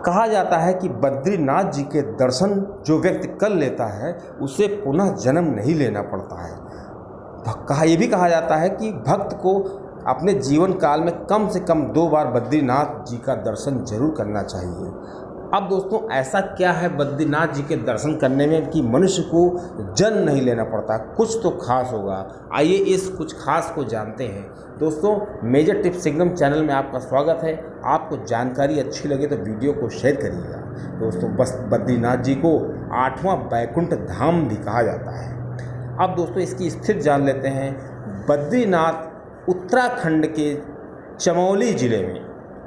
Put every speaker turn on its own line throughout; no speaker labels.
कहा जाता है कि बद्रीनाथ जी के दर्शन जो व्यक्ति कर लेता है उसे पुनः जन्म नहीं लेना पड़ता है। ये भी कहा जाता है कि भक्त को अपने जीवन काल में कम से कम 2 बार बद्रीनाथ जी का दर्शन जरूर करना चाहिए। अब दोस्तों, ऐसा क्या है बद्रीनाथ जी के दर्शन करने में कि मनुष्य को जन्म नहीं लेना पड़ता, कुछ तो खास होगा। आइए इस कुछ खास को जानते हैं। दोस्तों, मेजर टिप्स सिंगम चैनल में आपका स्वागत है। आपको जानकारी अच्छी लगे तो वीडियो को शेयर करिएगा। दोस्तों, बस बद्रीनाथ जी को 8वां बैकुंठ धाम भी कहा जाता है। अब दोस्तों, इसकी स्थिति जान लेते हैं। बद्रीनाथ उत्तराखंड के चमोली जिले में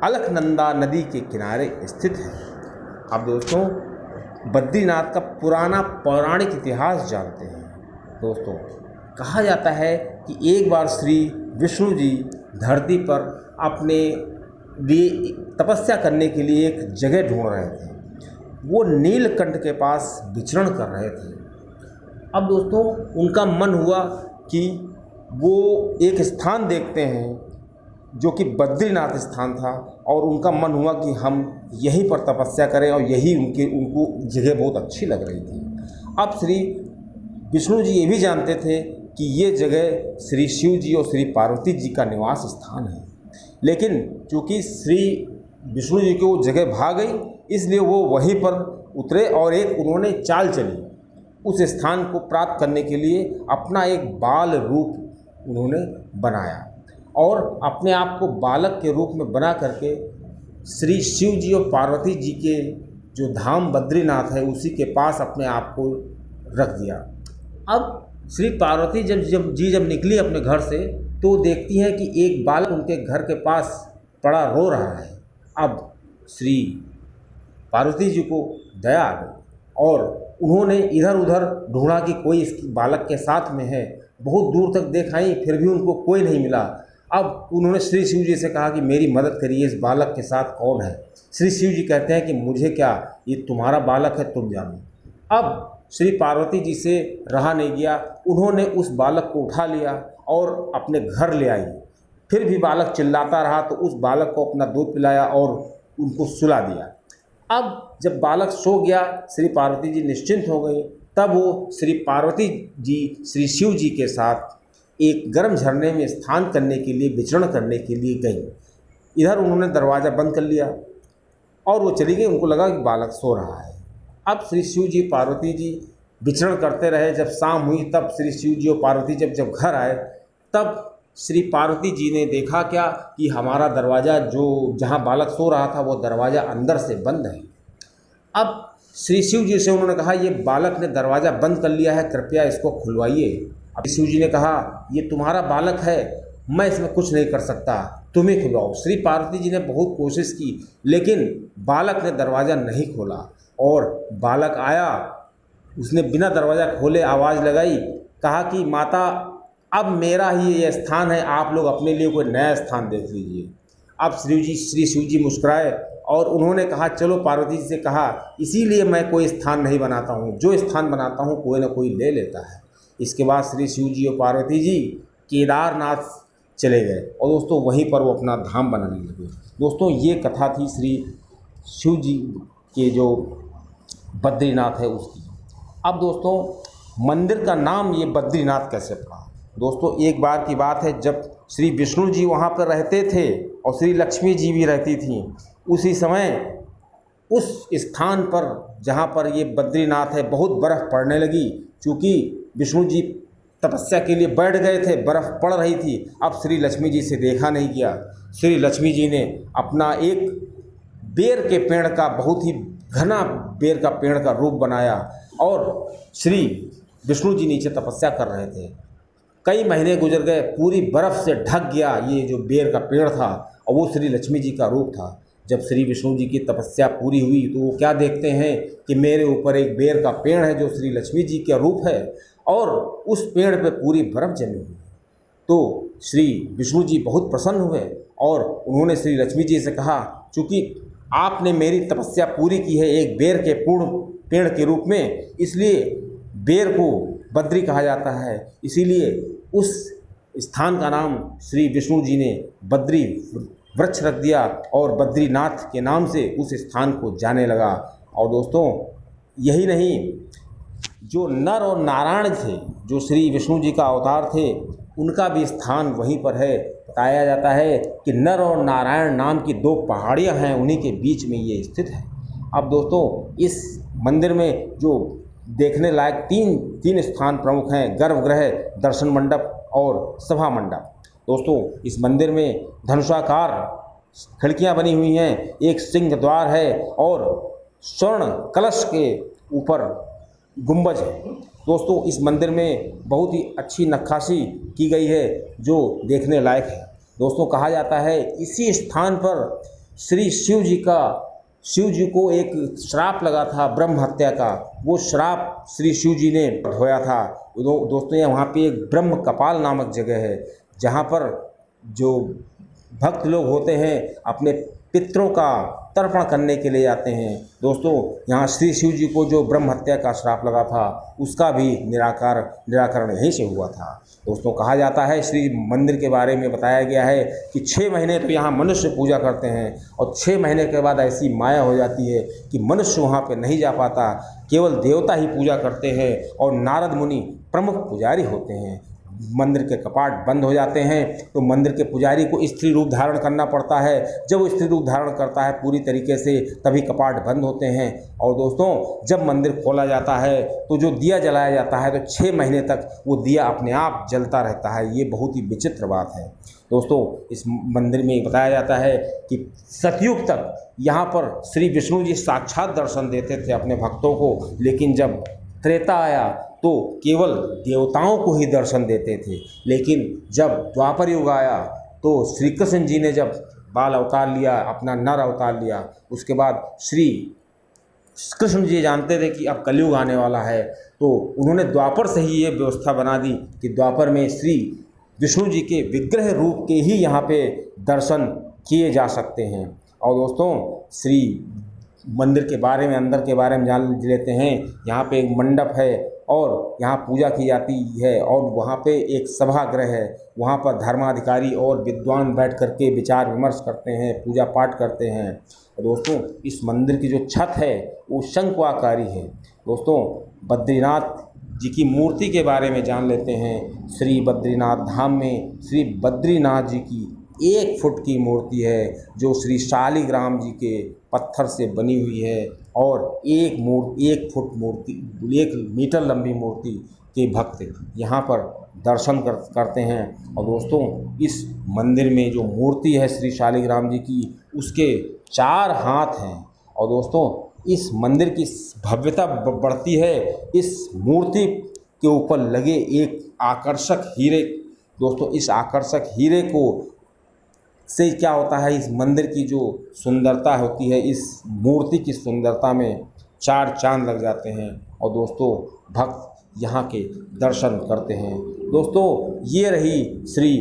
अलकनंदा नदी के किनारे स्थित है। अब दोस्तों, बद्रीनाथ का पुराना पौराणिक इतिहास जानते हैं। दोस्तों, कहा जाता है कि एक बार श्री विष्णु जी धरती पर अपने लिए तपस्या करने के लिए एक जगह ढूंढ रहे थे। वो नीलकंठ के पास विचरण कर रहे थे। अब दोस्तों, उनका मन हुआ कि वो एक स्थान देखते हैं जो कि बद्रीनाथ स्थान था, और उनका मन हुआ कि हम यहीं पर तपस्या करें, और यही उनको जगह बहुत अच्छी लग रही थी। अब श्री विष्णु जी ये भी जानते थे कि ये जगह श्री शिव जी और श्री पार्वती जी का निवास स्थान है, लेकिन चूँकि श्री विष्णु जी को वो जगह भा गई, इसलिए वो वहीं पर उतरे और एक उन्होंने चाल चली। उस स्थान को प्राप्त करने के लिए अपना एक बाल रूप उन्होंने बनाया, और अपने आप को बालक के रूप में बना करके श्री शिव जी और पार्वती जी के जो धाम बद्रीनाथ है उसी के पास अपने आप को रख दिया। अब श्री पार्वती जब निकली अपने घर से, तो देखती हैं कि एक बालक उनके घर के पास पड़ा रो रहा है। अब श्री पार्वती जी को दया आ गई और उन्होंने इधर उधर ढूंढा कि कोई इस बालक के साथ में है। बहुत दूर तक देखाई, फिर भी उनको कोई नहीं मिला। अब उन्होंने श्री शिव जी से कहा कि मेरी मदद करिए, इस बालक के साथ कौन है। श्री शिव जी कहते हैं कि मुझे क्या, ये तुम्हारा बालक है, तुम जानो। अब श्री पार्वती जी से रहा नहीं गया, उन्होंने उस बालक को उठा लिया और अपने घर ले आई। फिर भी बालक चिल्लाता रहा तो उस बालक को अपना दूध पिलाया और उनको सुला दिया। अब जब बालक सो गया, श्री पार्वती जी निश्चिंत हो गई। तब वो श्री पार्वती जी श्री शिव जी के साथ एक गर्म झरने में स्नान करने के लिए, विचरण करने के लिए गई। इधर उन्होंने दरवाज़ा बंद कर लिया और वो चली गई। उनको लगा कि बालक सो रहा है। अब श्री शिव जी पार्वती जी विचरण करते रहे। जब शाम हुई तब श्री शिव जी और पार्वती जब घर आए, तब श्री पार्वती जी ने देखा क्या कि हमारा दरवाज़ा जहाँ बालक सो रहा था वो दरवाज़ा अंदर से बंद है। अब श्री शिव जी से उन्होंने कहा, ये बालक ने दरवाज़ा बंद कर लिया है, कृपया इसको खुलवाइए। अब शिव जी ने कहा, ये तुम्हारा बालक है, मैं इसमें कुछ नहीं कर सकता, तुम्हें खुलवाओ। श्री पार्वती जी ने बहुत कोशिश की, लेकिन बालक ने दरवाज़ा नहीं खोला। और बालक आया, उसने बिना दरवाज़ा खोले आवाज़ लगाई, कहा कि माता, अब मेरा ही ये स्थान है, आप लोग अपने लिए कोई नया स्थान देख लीजिए। अब श्री शिव जी मुस्कुराए और उन्होंने कहा, चलो पार्वती जी से कहा, इसीलिए मैं कोई स्थान नहीं बनाता हूँ, जो स्थान बनाता हूँ कोई ना कोई ले लेता है। इसके बाद श्री शिव जी और पार्वती जी केदारनाथ चले गए और दोस्तों वहीं पर वो अपना धाम बनाने लगे। दोस्तों, ये कथा थी श्री शिव जी के जो बद्रीनाथ है उसकी। अब दोस्तों, मंदिर का नाम ये बद्रीनाथ कैसे पड़ा? दोस्तों, एक बार की बात है, जब श्री विष्णु जी वहाँ पर रहते थे और श्री लक्ष्मी जी भी रहती थी, उसी समय उस स्थान पर जहाँ पर ये बद्रीनाथ है बहुत बर्फ़ पड़ने लगी। चूँकि विष्णु जी तपस्या के लिए बैठ गए थे, बर्फ़ पड़ रही थी। अब श्री लक्ष्मी जी से देखा नहीं गया। श्री लक्ष्मी जी ने अपना एक बेर के पेड़ का, बहुत ही घना बेर का पेड़ का रूप बनाया और श्री विष्णु जी नीचे तपस्या कर रहे थे। कई महीने गुजर गए, पूरी बर्फ़ से ढक गया ये जो बेर का पेड़ था, और वो श्री लक्ष्मी जी का रूप था। जब श्री विष्णु जी की तपस्या पूरी हुई तो वो क्या देखते हैं कि मेरे ऊपर एक बेर का पेड़ है जो श्री लक्ष्मी जी का रूप है, और उस पेड़ पे पूरी बर्फ़ जमी हुई। तो श्री विष्णु जी बहुत प्रसन्न हुए और उन्होंने श्री लक्ष्मी जी से कहा, चूँकि आपने मेरी तपस्या पूरी की है एक बेर के पूर्ण पेड़ के रूप में, इसलिए बेर को बद्री कहा जाता है, इसीलिए उस स्थान का नाम श्री विष्णु जी ने बद्री वृक्ष रख दिया और बद्रीनाथ के नाम से उस स्थान को जाने लगा। और दोस्तों यही नहीं, जो नर और नारायण थे, जो श्री विष्णु जी का अवतार थे, उनका भी स्थान वहीं पर है। बताया जाता है कि नर और नारायण नाम की दो पहाड़ियाँ हैं, उन्हीं के बीच में ये स्थित है। अब दोस्तों इस मंदिर में जो देखने लायक तीन स्थान प्रमुख हैं, गर्भगृह, दर्शन मंडप और सभा मंडप। दोस्तों इस मंदिर में धनुषाकार खिड़कियां बनी हुई हैं, एक सिंह द्वार है और स्वर्ण कलश के ऊपर गुंबज है। दोस्तों इस मंदिर में बहुत ही अच्छी नक्काशी की गई है जो देखने लायक है। दोस्तों कहा जाता है इसी स्थान पर श्री शिव जी को एक श्राप लगा था ब्रह्म हत्या का, वो श्राप श्री शिव जी ने ढोया था। दोस्तों यहाँ पे एक ब्रह्म कपाल नामक जगह है, जहाँ पर जो भक्त लोग होते हैं अपने पितरों का तर्पण करने के लिए जाते हैं। दोस्तों यहाँ श्री शिव जी को जो ब्रह्म हत्या का श्राप लगा था उसका भी निराकरण यहीं से हुआ था। दोस्तों कहा जाता है श्री मंदिर के बारे में बताया गया है कि 6 महीने तो यहाँ मनुष्य पूजा करते हैं और 6 महीने के बाद ऐसी माया हो जाती है कि मनुष्य वहाँ पे नहीं जा पाता, केवल देवता ही पूजा करते हैं और नारद मुनि प्रमुख पुजारी होते हैं। मंदिर के कपाट बंद हो जाते हैं तो मंदिर के पुजारी को स्त्री रूप धारण करना पड़ता है। जब वो स्त्री रूप धारण करता है पूरी तरीके से तभी कपाट बंद होते हैं। और दोस्तों जब मंदिर खोला जाता है तो जो दिया जलाया जाता है तो 6 महीने तक वो दिया अपने आप जलता रहता है। ये बहुत ही विचित्र बात है। दोस्तों इस मंदिर में बताया जाता है कि सतयुग तक यहाँ पर श्री विष्णु जी साक्षात दर्शन देते थे अपने भक्तों को, लेकिन जब त्रेता आया तो केवल देवताओं को ही दर्शन देते थे। लेकिन जब द्वापर युग आया तो श्री कृष्ण जी ने जब बाल अवतार लिया, अपना नर अवतार लिया, उसके बाद श्री कृष्ण जी जानते थे कि अब कलयुग आने वाला है, तो उन्होंने द्वापर से ही ये व्यवस्था बना दी कि द्वापर में श्री विष्णु जी के विग्रह रूप के ही यहाँ पे दर्शन किए जा सकते हैं। और दोस्तों श्री मंदिर के बारे में, अंदर के बारे में जान लेते हैं। यहाँ पे एक मंडप है और यहाँ पूजा की जाती है और वहाँ पे एक सभागृह है, वहाँ पर धर्माधिकारी और विद्वान बैठ करके विचार विमर्श करते हैं, पूजा पाठ करते हैं। और दोस्तों इस मंदिर की जो छत है वो शंक्वाकारी है। दोस्तों बद्रीनाथ जी की मूर्ति के बारे में जान लेते हैं। श्री बद्रीनाथ धाम में श्री बद्रीनाथ जी की 1 फुट की मूर्ति है जो श्री शालिग्राम जी के पत्थर से बनी हुई है और 1 फुट मूर्ति, 1 मीटर लंबी मूर्ति के भक्त यहाँ पर दर्शन करते हैं। और दोस्तों इस मंदिर में जो मूर्ति है श्री शालिग्राम जी की, उसके 4 हाथ हैं। और दोस्तों इस मंदिर की भव्यता बढ़ती है इस मूर्ति के ऊपर लगे एक आकर्षक हीरे। दोस्तों इस आकर्षक हीरे को से क्या होता है, इस मंदिर की जो सुंदरता होती है, इस मूर्ति की सुंदरता में 4 चांद लग जाते हैं और दोस्तों भक्त यहाँ के दर्शन करते हैं। दोस्तों ये रही श्री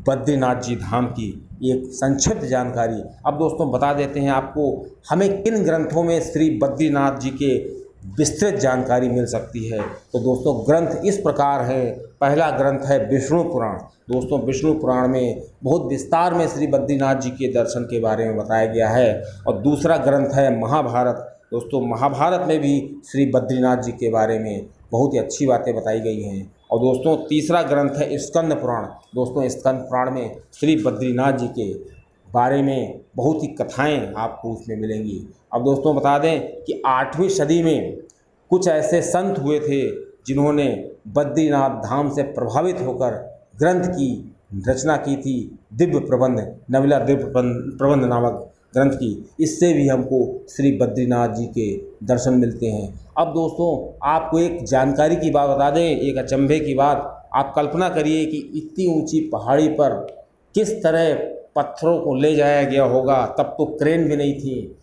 बद्रीनाथ जी धाम की एक संक्षिप्त जानकारी। अब दोस्तों बता देते हैं आपको हमें किन ग्रंथों में श्री बद्रीनाथ जी के विस्तृत जानकारी मिल सकती है। तो दोस्तों ग्रंथ इस प्रकार है। पहला ग्रंथ है विष्णु पुराण। दोस्तों विष्णु पुराण में बहुत विस्तार में श्री बद्रीनाथ जी के दर्शन के बारे में बताया गया है। और दूसरा ग्रंथ है महाभारत। दोस्तों महाभारत में भी श्री बद्रीनाथ जी के बारे में बहुत ही अच्छी बातें बताई गई हैं। और दोस्तों तीसरा ग्रंथ है स्कंद पुराण। दोस्तों स्कंद पुराण में श्री बद्रीनाथ जी के बारे में बहुत ही कथाएं आपको उसमें मिलेंगी। अब दोस्तों बता दें कि 8वीं सदी में कुछ ऐसे संत हुए थे जिन्होंने बद्रीनाथ धाम से प्रभावित होकर ग्रंथ की रचना की थी, दिव्य प्रबंध, नविला दिव्य प्रबंध नामक ग्रंथ की। इससे भी हमको श्री बद्रीनाथ जी के दर्शन मिलते हैं। अब दोस्तों आपको एक जानकारी की बात बता दें, एक अचंभे की बात। आप कल्पना करिए कि इतनी ऊंची पहाड़ी पर किस तरह पत्थरों को ले जाया गया होगा, तब तो क्रेन भी नहीं थी।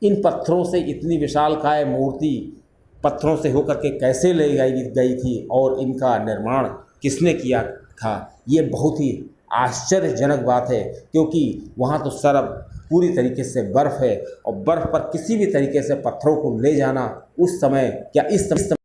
इन पत्थरों से इतनी विशालकाय मूर्ति पत्थरों से होकर के कैसे ले गई थी और इनका निर्माण किसने किया था, ये बहुत ही आश्चर्यजनक बात है। क्योंकि वहाँ तो सरब पूरी तरीके से बर्फ़ है और बर्फ़ पर किसी भी तरीके से पत्थरों को ले जाना उस समय क्या इस समय